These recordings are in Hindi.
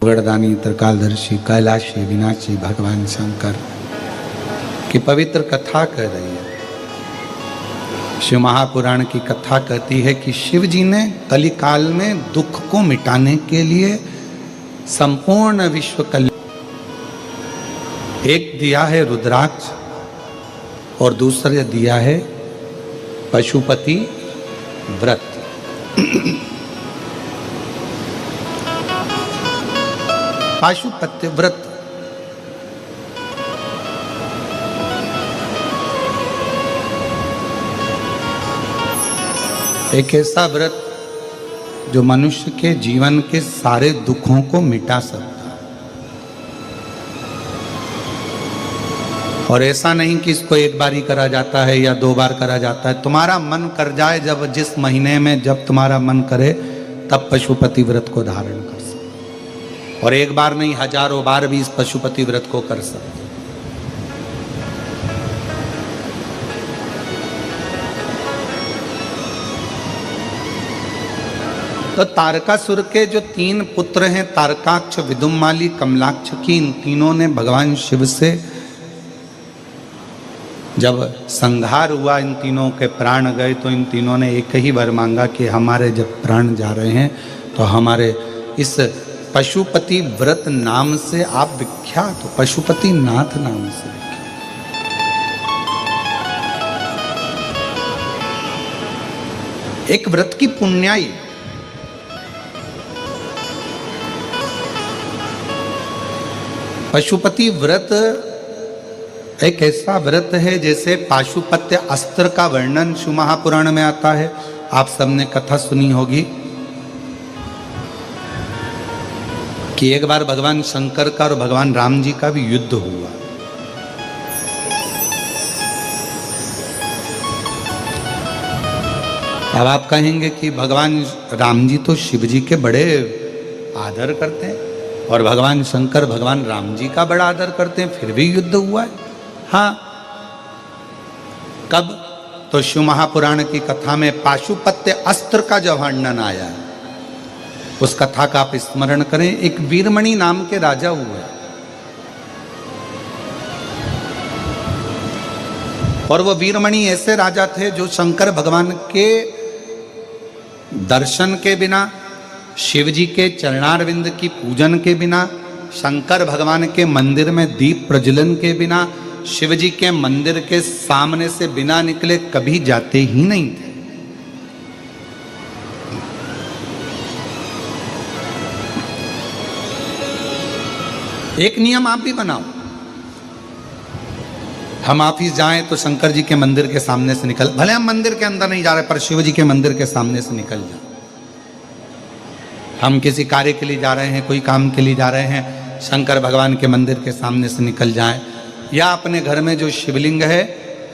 गणदानी त्रिकालदर्शी कैलाशी विनाशी भगवान शंकर की पवित्र कथा कह रही है। शिव महापुराण की कथा कहती है कि शिव जी ने कलिकाल में दुख को मिटाने के लिए संपूर्ण विश्व कल्याण, एक दिया है रुद्राक्ष और दूसरा दिया है पशुपति व्रत। पाशुपत्य व्रत एक ऐसा व्रत जो मनुष्य के जीवन के सारे दुखों को मिटा सकता है। और ऐसा नहीं कि इसको एक बार ही करा जाता है या दो बार करा जाता है। तुम्हारा मन कर जाए, जब जिस महीने में जब तुम्हारा मन करे तब पशुपति व्रत को धारण कर। और एक बार नहीं, हजारों बार भी इस पशुपति व्रत को कर सकते। तो तारकासुर के जो तीन पुत्र हैं, तारकाक्ष, विदुम्माली, कमलाक्ष की, इन तीनों ने भगवान शिव से जब संहार हुआ, इन तीनों के प्राण गए, तो इन तीनों ने एक ही वर मांगा कि हमारे जब प्राण जा रहे हैं तो हमारे इस पशुपति व्रत नाम से आप विख्यात हो, पशुपति नाथ नाम से विख्यात। एक व्रत की पुण्याई, पशुपति व्रत एक ऐसा व्रत है जैसे पाशुपत्य अस्त्र का वर्णन शिव महापुराण में आता है। आप सबने कथा सुनी होगी कि एक बार भगवान शंकर का और भगवान राम जी का भी युद्ध हुआ। अब आप कहेंगे कि भगवान राम जी तो शिव जी के बड़े आदर करते हैं और भगवान शंकर भगवान राम जी का बड़ा आदर करते हैं, फिर भी युद्ध हुआ है। हाँ, कब? तो शिव महापुराण की कथा में पाशुपत्य अस्त्र का जो वर्णन आया है, उस कथा का आप स्मरण करें। एक वीरमणि नाम के राजा हुए और वो वीरमणि ऐसे राजा थे जो शंकर भगवान के दर्शन के बिना, शिव जी के चरणारविंद की पूजन के बिना, शंकर भगवान के मंदिर में दीप प्रज्वलन के बिना, शिव जी के मंदिर के सामने से बिना निकले कभी जाते ही नहीं थे। एक नियम आप भी बनाओ, हम ऑफिस जाएं तो शंकर जी के मंदिर के सामने से निकल, भले हम मंदिर के अंदर नहीं जा रहे पर शिव जी के मंदिर के सामने से निकल जाए। हम किसी कार्य के लिए जा रहे हैं, कोई काम के लिए जा रहे हैं, शंकर भगवान के मंदिर के सामने से निकल जाएं। या अपने घर में जो शिवलिंग है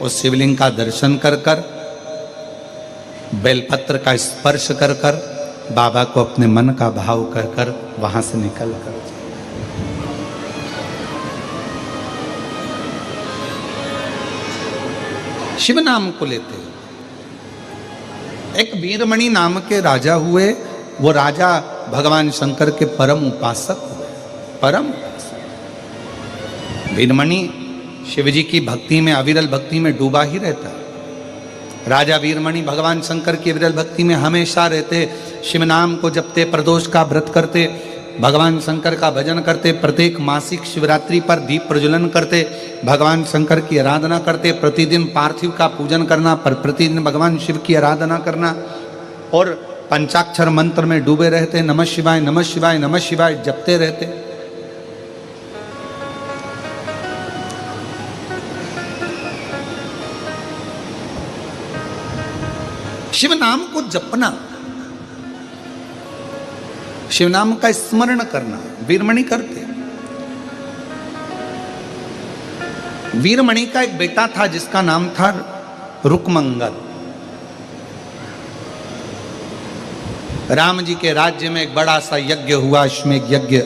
उस शिवलिंग का दर्शन कर कर, बेलपत्र का स्पर्श कर कर, बाबा को अपने मन का भाव कर कर वहां से निकल कर शिव नाम को लेते। एक वीरमणि नाम के राजा हुए, वो राजा भगवान शंकर के परम उपासक हुए। परम वीरमणि शिव जी की भक्ति में, अविरल भक्ति में डूबा ही रहता है। राजा वीरमणि भगवान शंकर की अविरल भक्ति में हमेशा रहते, शिव नाम को जपते, प्रदोष का व्रत करते, भगवान शंकर का भजन करते, प्रत्येक मासिक शिवरात्रि पर दीप प्रज्वलन करते, भगवान शंकर की आराधना करते, प्रतिदिन पार्थिव का पूजन करना, पर प्रतिदिन भगवान शिव की आराधना करना और पंचाक्षर मंत्र में डूबे रहते, नमः शिवाय नमः शिवाय नमः शिवाय जपते रहते। शिव नाम को जपना, शिव नाम का स्मरण करना वीरमणि करते। वीरमणि का एक बेटा था जिसका नाम था रुकमंगल। राम जी के राज्य में एक बड़ा सा यज्ञ हुआ, अश्वमेध यज्ञ,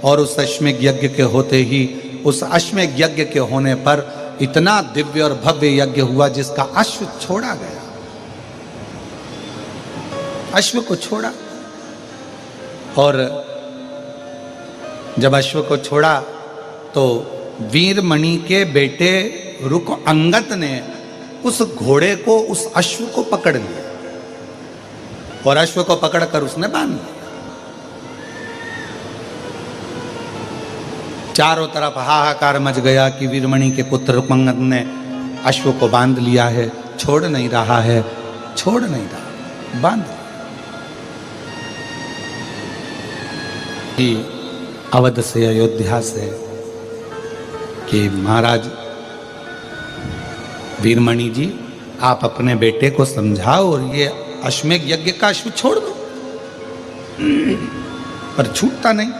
और उस अश्वमेध यज्ञ के होते ही, उस अश्वमेध यज्ञ के होने पर इतना दिव्य और भव्य यज्ञ हुआ जिसका अश्व छोड़ा गया। अश्व को छोड़ा और जब अश्व को छोड़ा तो वीरमणि के बेटे रुक अंगद ने उस घोड़े को, उस अश्व को पकड़ लिया और अश्व को पकड़कर उसने बांध लिया। चारों तरफ हाहाकार मच गया कि वीरमणि के पुत्र रुक्मंगद ने अश्व को बांध लिया है, छोड़ नहीं रहा है, छोड़ नहीं रहा, बांध लिया। अवध से, अयोध्या से कि महाराज वीरमणि जी, आप अपने बेटे को समझाओ और ये अश्वमेध यज्ञ का अश्व छोड़ दो, पर छूटता नहीं।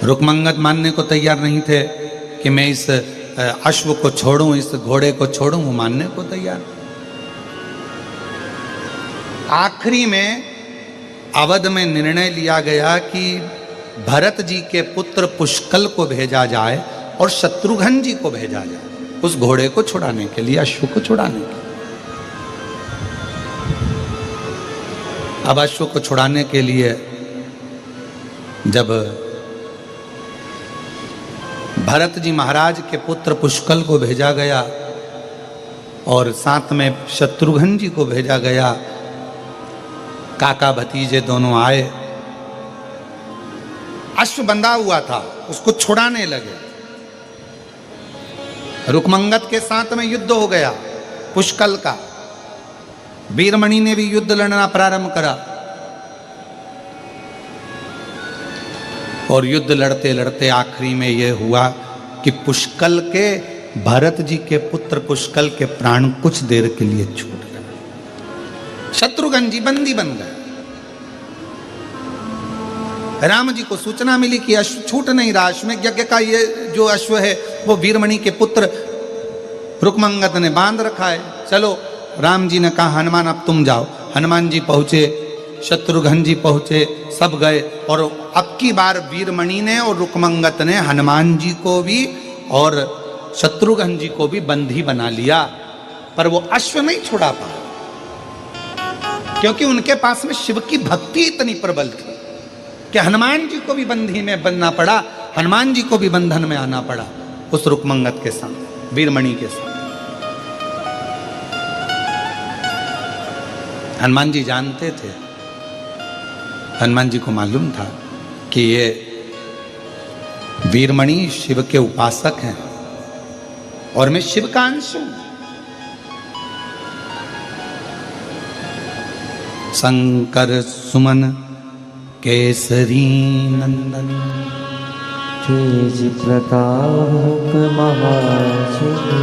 रुक्मंगद मानने को तैयार नहीं थे कि मैं इस अश्व को छोड़ूं, इस घोड़े को छोड़ूं, वो मानने को तैयार। आखिरी में अवध में निर्णय लिया गया कि भरत जी के पुत्र पुष्कल को भेजा जाए और शत्रुघ्न जी को भेजा जाए उस घोड़े को छुड़ाने के लिए, अश्व को छुड़ाने के लिए। अब अश्व को छुड़ाने के लिए जब भरत जी महाराज के पुत्र पुष्कल को भेजा गया और साथ में शत्रुघ्न जी को भेजा गया, काका भतीजे दोनों आए, अश्व बंधा हुआ था, उसको छुड़ाने लगे। रुक्मंगद के साथ में युद्ध हो गया पुष्कल का। वीरमणि ने भी युद्ध लड़ना प्रारंभ करा और युद्ध लड़ते लड़ते आखिरी में यह हुआ कि पुष्कल के, भरत जी के पुत्र पुष्कल के प्राण कुछ देर के लिए छूट गए। शत्रुघ्न जी बंदी बन गए। राम जी को सूचना मिली कि अश्व छूट नहीं रहा, अश्वमेध यज्ञ का ये जो अश्व है वो वीरमणि के पुत्र रुक्मंगद ने बांध रखा है। चलो, राम जी ने कहा हनुमान अब तुम जाओ। हनुमान जी पहुंचे, शत्रुघ्न जी पहुंचे, सब गए और अब की बार वीरमणि ने और रुक्मंगद ने हनुमान जी को भी और शत्रुघ्न जी को भी बंदी बना लिया, पर वो अश्व नहीं छुड़ा पाए क्योंकि उनके पास में शिव की भक्ति इतनी प्रबल थी कि हनुमान जी को भी बंदी में बनना पड़ा, हनुमान जी को भी बंधन में आना पड़ा उस रुक्मंगद के साथ, वीरमणि के साथ। हनुमान जी जानते थे, हनुमान जी को मालूम था कि ये वीरमणि शिव के उपासक हैं और मैं शिव का अंश हूं। शंकर सुमन केसरी नंदन तेज प्रताप महाजगो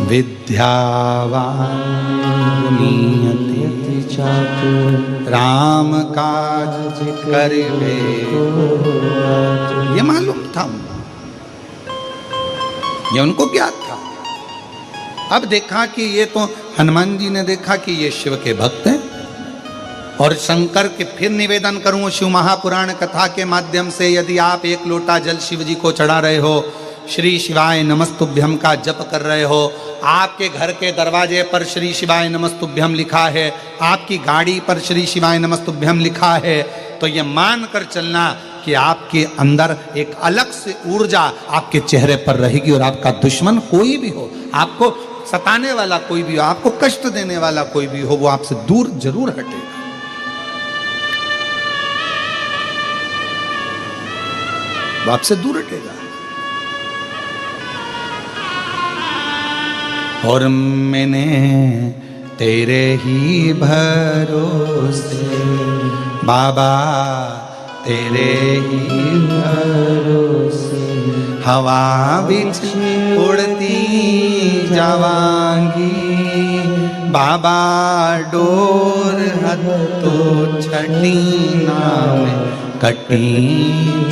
विद्यावान गुणियति चातुर राम काज करिबे। ये मालूम था, ये उनको ज्ञात था। अब देखा कि ये तो हनुमान जी ने देखा कि ये शिव के भक्त हैं और शंकर के फिर निवेदन करूं शिव महापुराण कथा के माध्यम से, यदि आप एक लोटा जल शिव जी को चढ़ा रहे हो, श्री शिवाय नमस्तुभ्यम का जप कर रहे हो, आपके घर के दरवाजे पर श्री शिवाय नमस्तुभ्यम लिखा है, आपकी गाड़ी पर श्री शिवाय नमस्तुभ्यम लिखा है, तो ये मान कर चलना कि आपके अंदर एक अलग से ऊर्जा आपके चेहरे पर रहेगी और आपका दुश्मन कोई भी हो, आपको सताने वाला कोई भी हो, आपको कष्ट देने वाला कोई भी हो, वो आपसे दूर जरूर हटेगा। वो आपसे दूर हटेगा। और मैंने तेरे ही भरोसे बाबा, तेरे ही भरोसे हवा बिच उड़ती जावांगी बाबा, डोर हतो छठी नाम कटी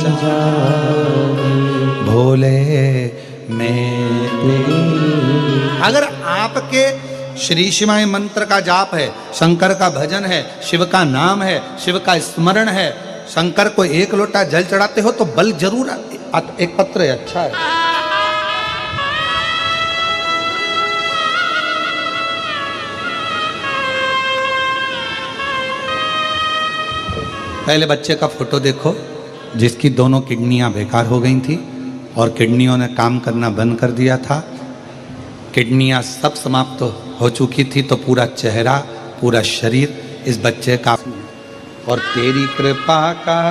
जाओगी भोले में। अगर आपके श्री शिवाय मंत्र का जाप है, शंकर का भजन है, शिव का नाम है, शिव का स्मरण है, शंकर को एक लोटा जल चढ़ाते हो तो बल जरूर एक पत्र है, अच्छा है। पहले बच्चे का फोटो देखो, जिसकी दोनों किडनियां बेकार हो गई थी और किडनियों ने काम करना बंद कर दिया था। किडनियां सब समाप्त हो चुकी थी, तो पूरा चेहरा, पूरा शरीर इस बच्चे का। और तेरी कृपा का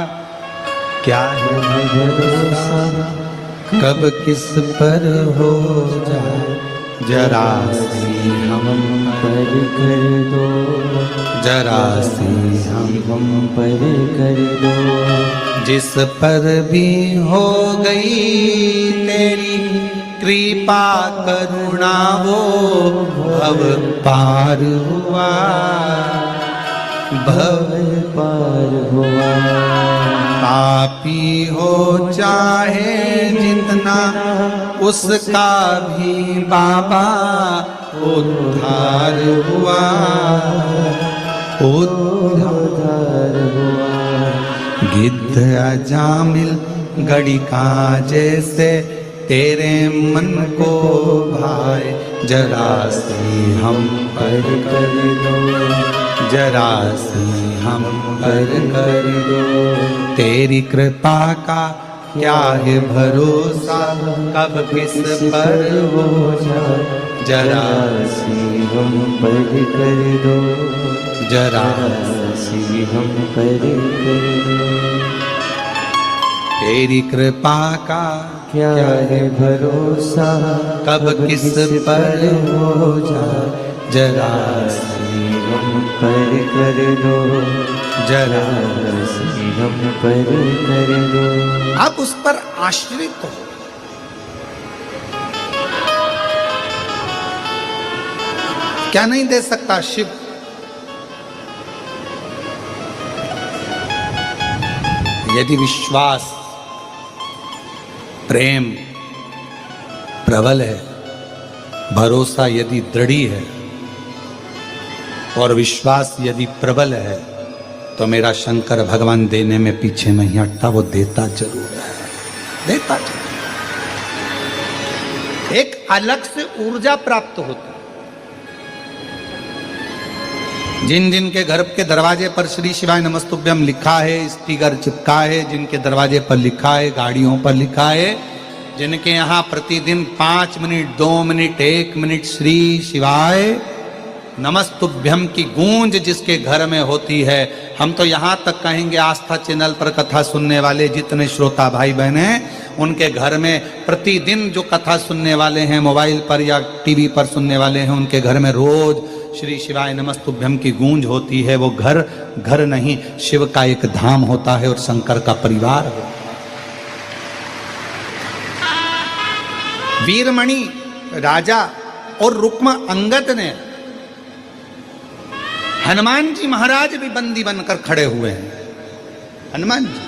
क्या है भरोसा, कब किस पर हो जाए जरा सी हम पर कर दो, जरा सी हम पर कर दो। जिस पर भी हो गई तेरी कृपा करुणा वो भव पार हुआ, भव पार हुआ। पापी हो चाहे जितना उसका भी बाबा उद्धार हुआ, उद्धार हुआ। गिद्ध अजामिल गड़िका जैसे तेरे मन को भाए जरा सी हम पर कर दो, जरा सी हम पर कर दो। तेरी कृपा का क्या है भरोसा, कब किस पर हो जाए जरा सी हम पर कर दो, जरा सी हम पर कर दो। तेरी कृपा का क्या है भरोसा, कब किस पर हो जाए जरा सी हम पर कर दो, जरा सी हम पर कर दो। आप उस पर आश्रित हो। क्या नहीं दे सकता शिव? यदि विश्वास, प्रेम प्रबल है, भरोसा यदि दृढ़ है और विश्वास यदि प्रबल है, तो मेरा शंकर भगवान देने में पीछे नहीं हटता, वो देता जरूर है, देता जरूर। एक अलग से ऊर्जा प्राप्त होती। जिन जिन के घर के दरवाजे पर श्री शिवाय नमस्तुभ्यम लिखा है, स्टिकर चिपका है, जिनके दरवाजे पर लिखा है, गाड़ियों पर लिखा है, जिनके यहाँ प्रतिदिन 5 मिनट, 2 मिनट, 1 मिनट श्री शिवाय नमस्तुभ्यम की गूंज जिसके घर में होती है, हम तो यहाँ तक कहेंगे आस्था चैनल पर कथा सुनने वाले जितने श्रोता भाई बहन हैं, उनके घर में प्रतिदिन जो कथा सुनने वाले हैं, मोबाइल पर या टीवी पर सुनने वाले हैं, उनके घर में रोज श्री शिवाय नमस्तुभ्यम की गूंज होती है। वो घर घर नहीं, शिव का एक धाम होता है और शंकर का परिवार होता है। वीरमणि राजा और रुक्मा अंगद ने, हनुमान जी महाराज भी बंदी बनकर खड़े हुए हैं। हनुमान जी